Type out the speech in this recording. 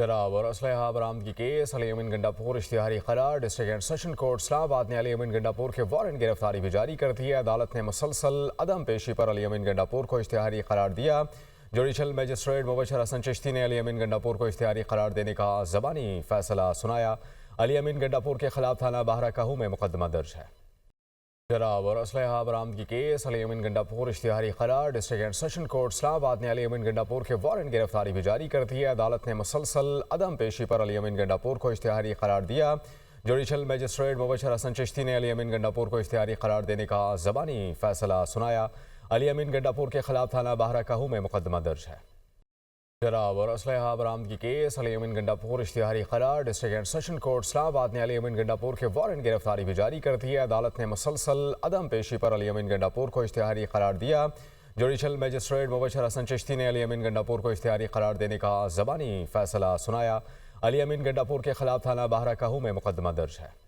شراب اور اسلحہ برآمدگی کیس علی امین گنڈاپور اشتہاری قرار ڈسٹرکٹ اینڈ سیشن کورٹ اسلام آباد نے علی امین گنڈاپور کے وارنٹ گرفتاری بھی جاری کر دی ہے۔ عدالت نے مسلسل عدم پیشی پر علی امین گنڈاپور کو اشتہاری قرار دیا۔ جوڈیشل میجسٹریٹ مبشر حسن چشتی نے علی امین گنڈاپور کو اشتہاری قرار دینے کا زبانی فیصلہ سنایا۔ علی امین گنڈاپور کے خلاف تھانہ باہرہ کاہو میں مقدمہ درج ہے۔ شراب اور اسلحہ برآمدگی کیس علی امین گنڈاپور اشتہاری قرار ڈسٹرکٹ اینڈ سیشن کورٹ اسلام آباد نے علی امین گنڈاپور کے وارنٹ گرفتاری بھی جاری کر دی ہے۔ عدالت نے مسلسل عدم پیشی پر علی امین گنڈاپور کو اشتہاری قرار دیا۔ جوڈیشل میجسٹریٹ مبشر حسن چشتی نے علی امین گنڈاپور کو اشتہاری قرار دینے کا زبانی فیصلہ سنایا۔ علی امین گنڈاپور کے خلاف تھانہ باہرہ کاہو میں مقدمہ درج ہے۔ شراب اور اسلحہ برآمدگی کیس علی امین گنڈاپور اشتہاری قرار ڈسٹرکٹ اینڈ سیشن کورٹ اسلام آباد نے علی امین گنڈاپور کے وارنٹ گرفتاری بھی جاری کر دی ہے۔ عدالت نے مسلسل عدم پیشی پر علی امین گنڈاپور کو اشتہاری قرار دیا۔ جوڈیشل میجسٹریٹ مبشر حسن چشتی نے علی امین گنڈاپور کو اشتہاری قرار دینے کا زبانی فیصلہ سنایا۔ علی امین گنڈاپور کے خلاف تھانہ باہرہ کاہو میں مقدمہ درج ہے۔